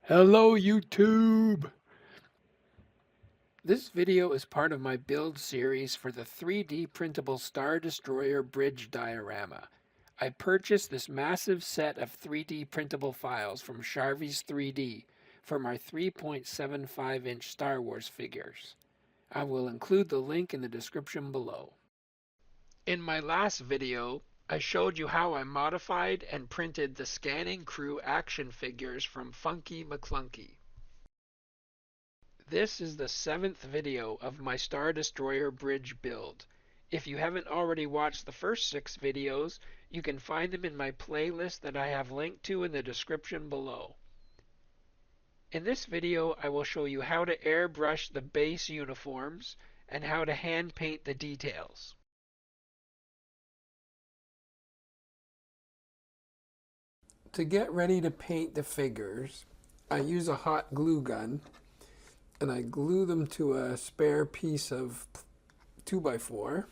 Hello YouTube! This video is part of my build series for the 3D printable Star Destroyer bridge diorama. I purchased this massive set of 3D printable files from Charvy's 3D for my 3.75-inch Star Wars figures. I will include the link in the description below. In my last video, I showed you how I modified and printed the Scanning Crew action figures from Funky Maclunkey. This is the 7th video of my Star Destroyer bridge build. If you haven't already watched the first 6 videos, you can find them in my playlist that I have linked to in the description below. In this video, I will show you how to airbrush the base uniforms and how to hand paint the details. To get ready to paint the figures, I use a hot glue gun and I glue them to a spare piece of 2x4.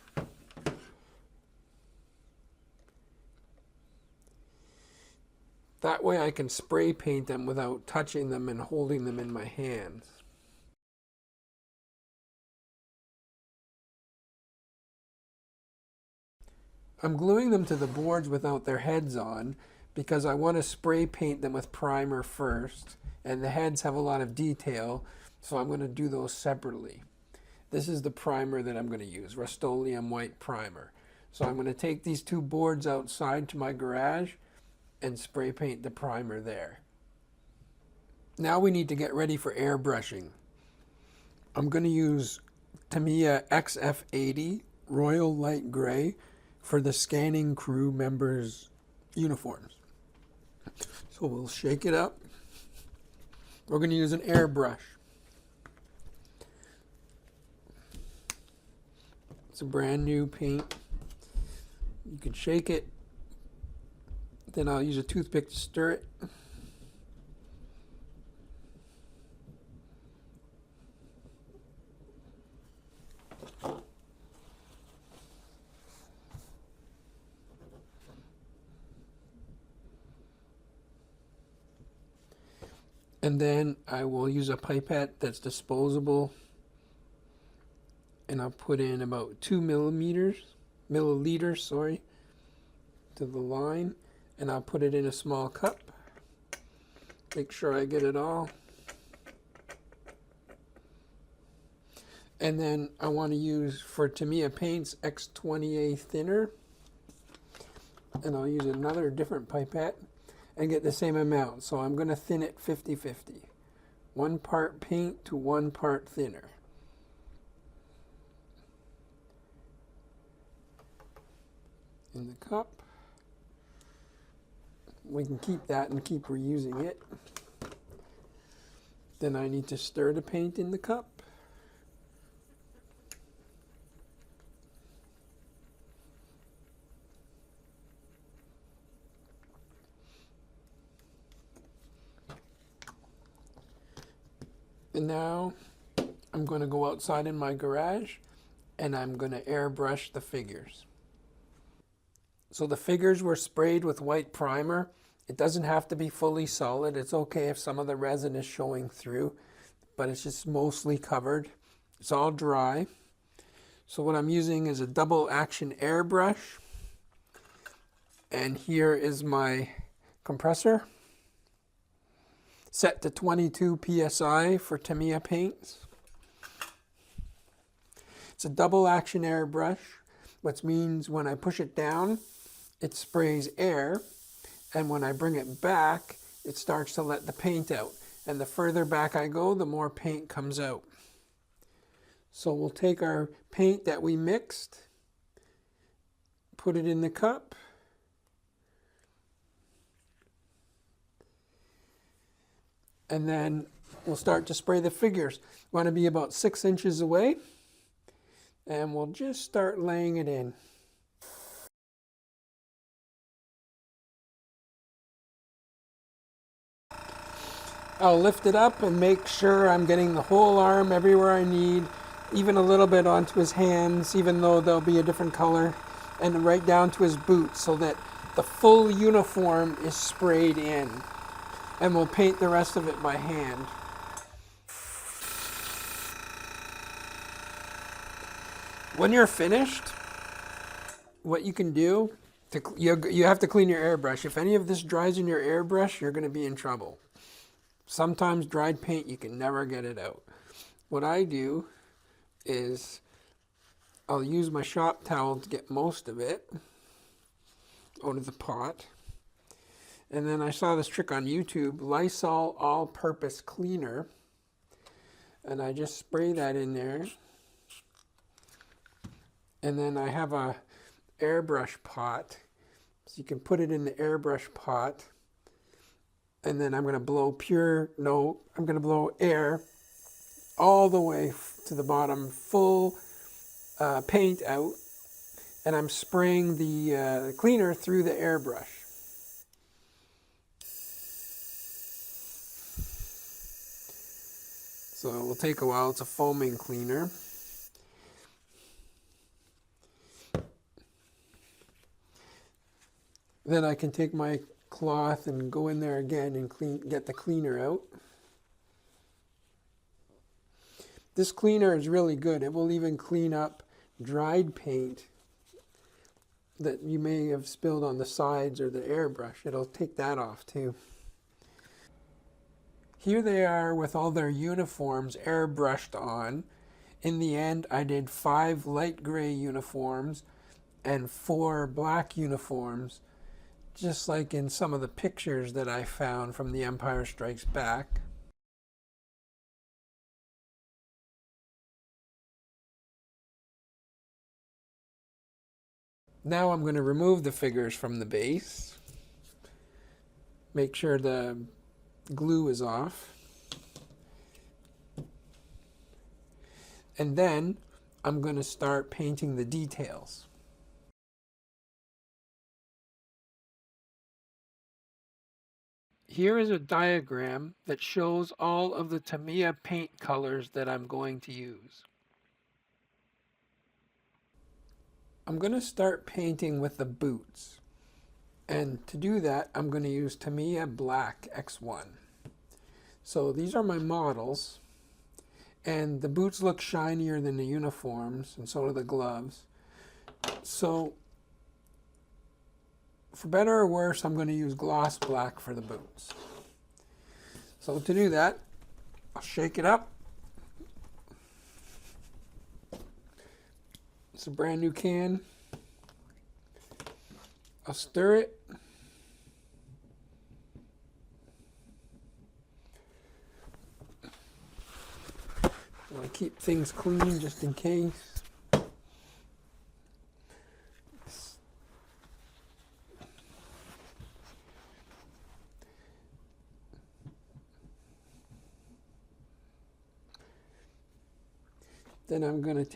That way I can spray paint them without touching them and holding them in my hands. I'm gluing them to the boards without their heads on because I want to spray paint them with primer first, and the heads have a lot of detail, so I'm going to do those separately. This is the primer that I'm going to use, Rust-Oleum white primer. So I'm going to take these two boards outside to my garage and spray paint the primer there. Now we need to get ready for airbrushing. I'm going to use Tamiya XF80 Royal Light Gray for the Scanning Crew members' uniforms. So we'll shake it up. We're going to use an airbrush. It's a brand new paint. You can shake it. Then I'll use a toothpick to stir it. And then I will use a pipette that's disposable, and I'll put in about 2 milliliters, to the line, and I'll put it in a small cup. Make sure I get it all. And then I want to use, for Tamiya Paints, X20A thinner, and I'll use another different pipette and get the same amount. So I'm going to thin it 50-50. 1 part paint to 1 part thinner. In the cup. We can keep that and keep reusing it. Then I need to stir the paint in the cup. And now I'm going to go outside in my garage and I'm going to airbrush the figures. So the figures were sprayed with white primer. It doesn't have to be fully solid. It's okay if some of the resin is showing through, but it's just mostly covered. It's all dry. So what I'm using is a double action airbrush. And here is my compressor, set to 22 psi for Tamiya paints. It's a double action airbrush, which means when I push it down, it sprays air, and when I bring it back, it starts to let the paint out. And the further back I go, the more paint comes out. So we'll take our paint that we mixed, put it in the cup, and then we'll start to spray the figures. We want to be about 6 inches away, and we'll just start laying it in. I'll lift it up and make sure I'm getting the whole arm everywhere I need, even a little bit onto his hands, even though they'll be a different color, and right down to his boots so that the full uniform is sprayed in. And we'll paint the rest of it by hand. When you're finished, what you can do, you have to clean your airbrush. If any of this dries in your airbrush, you're going to be in trouble. Sometimes dried paint, you can never get it out. What I do is I'll use my shop towel to get most of it out of the pot. And then I saw this trick on YouTube, Lysol all-purpose cleaner. And I just spray that in there. And then I have a airbrush pot. So you can put it in the airbrush pot. And then I'm going to blow I'm going to blow air all the way to the bottom, full paint out. And I'm spraying the cleaner through the airbrush. So it will take a while. It's a foaming cleaner. Then I can take my cloth and go in there again and get the cleaner out. This cleaner is really good. It will even clean up dried paint that you may have spilled on the sides or the airbrush. It'll take that off too. Here they are with all their uniforms airbrushed on. In the end, I did 5 light gray uniforms and 4 black uniforms, just like in some of the pictures that I found from The Empire Strikes Back. Now I'm going to remove the figures from the base. Make sure the glue is off. And then I'm going to start painting the details. Here is a diagram that shows all of the Tamiya paint colors that I'm going to use. I'm going to start painting with the boots. And to do that, I'm going to use Tamiya Black X1. So these are my models. And the boots look shinier than the uniforms, and so do the gloves. So for better or worse, I'm going to use gloss black for the boots. So to do that, I'll shake it up. It's a brand new can. I'll stir it. I want to keep things clean just in case. Then I'm going to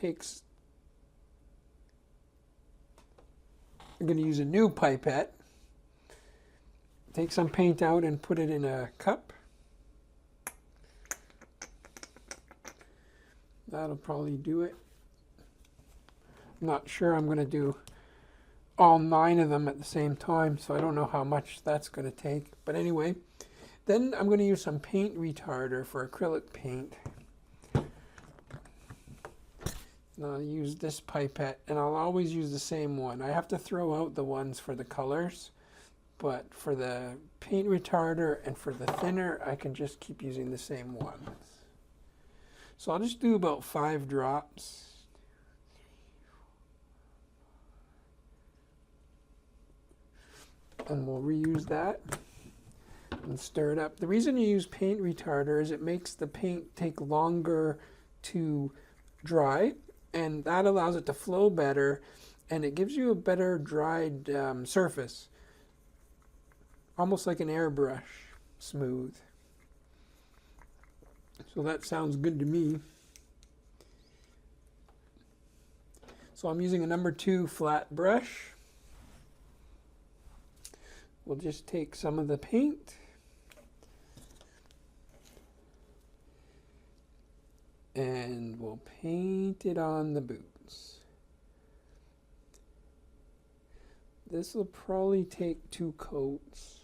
use a new pipette. Take some paint out and put it in a cup. That'll probably do it. I'm not sure I'm going to do all 9 of them at the same time, so I don't know how much that's going to take. But anyway, then I'm going to use some paint retarder for acrylic paint. And I'll use this pipette, and I'll always use the same one. I have to throw out the ones for the colors, but for the paint retarder and for the thinner, I can just keep using the same ones. So I'll just do about 5 drops. And we'll reuse that and stir it up. The reason you use paint retarder is it makes the paint take longer to dry, and that allows it to flow better, and it gives you a better dried surface, almost like an airbrush, smooth. So that sounds good to me. So I'm using a number 2 flat brush. We'll just take some of the paint and we'll paint it on the boots. This will probably take 2 coats.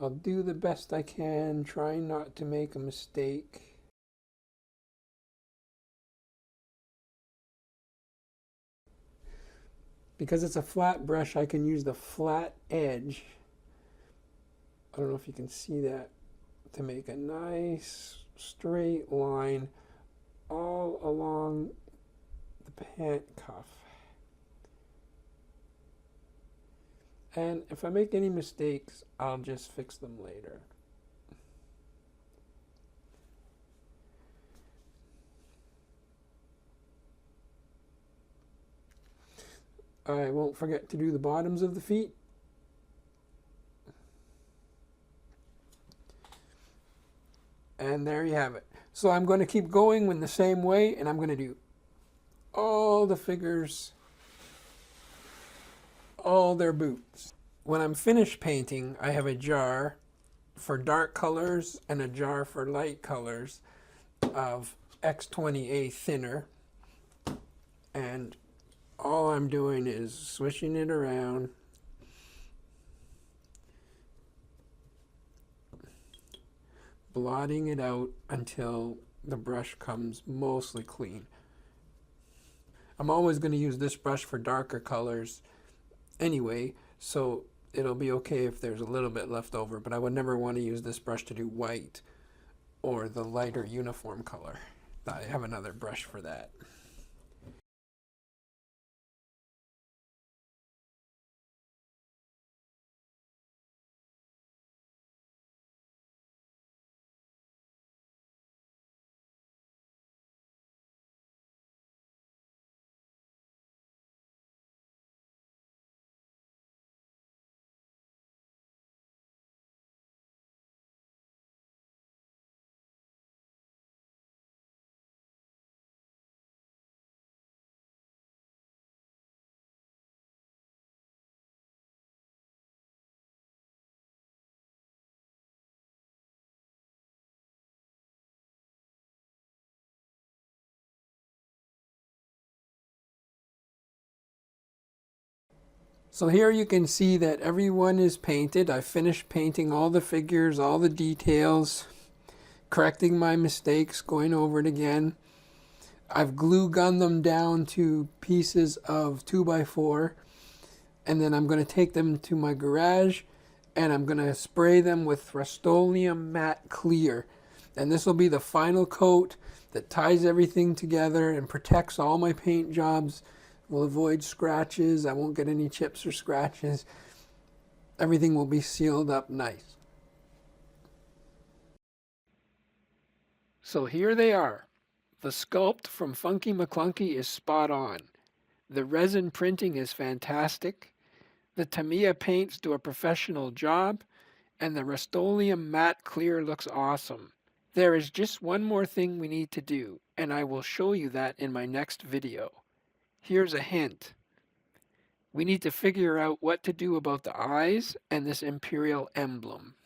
I'll do the best I can, trying not to make a mistake. Because it's a flat brush, I can use the flat edge. I don't know if you can see that, to make a nice straight line all along the pant cuff. And if I make any mistakes, I'll just fix them later. I won't forget to do the bottoms of the feet. And there you have it. So I'm going to keep going in the same way, and I'm going to do all the figures, all their boots. When I'm finished painting, I have a jar for dark colors and a jar for light colors of X20A thinner. And all I'm doing is swishing it around. Blotting it out until the brush comes mostly clean. I'm always going to use this brush for darker colors anyway, so it'll be okay if there's a little bit left over, but I would never want to use this brush to do white or the lighter uniform color. I have another brush for that. So here you can see that everyone is painted. I finished painting all the figures, all the details, correcting my mistakes, going over it again. I've glue gunned them down to pieces of 2x4, and then I'm going to take them to my garage and I'm going to spray them with Rust-Oleum Matte Clear. And this will be the final coat that ties everything together and protects all my paint jobs. Will avoid scratches. I won't get any chips or scratches. Everything will be sealed up nice. So here they are. The sculpt from Funky Maclunkey is spot on. The resin printing is fantastic. The Tamiya paints do a professional job, and the Rust-Oleum Matte Clear looks awesome. There is just one more thing we need to do, and I will show you that in my next video. Here's a hint. We need to figure out what to do about the eyes and this Imperial emblem.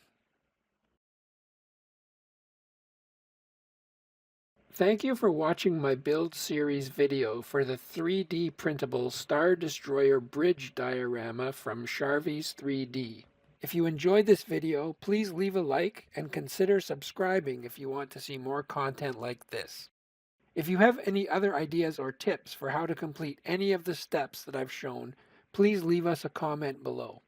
Thank you for watching my build series video for the 3D printable Star Destroyer bridge diorama from Charvies 3D. If you enjoyed this video, please leave a like and consider subscribing if you want to see more content like this. If you have any other ideas or tips for how to complete any of the steps that I've shown, please leave us a comment below.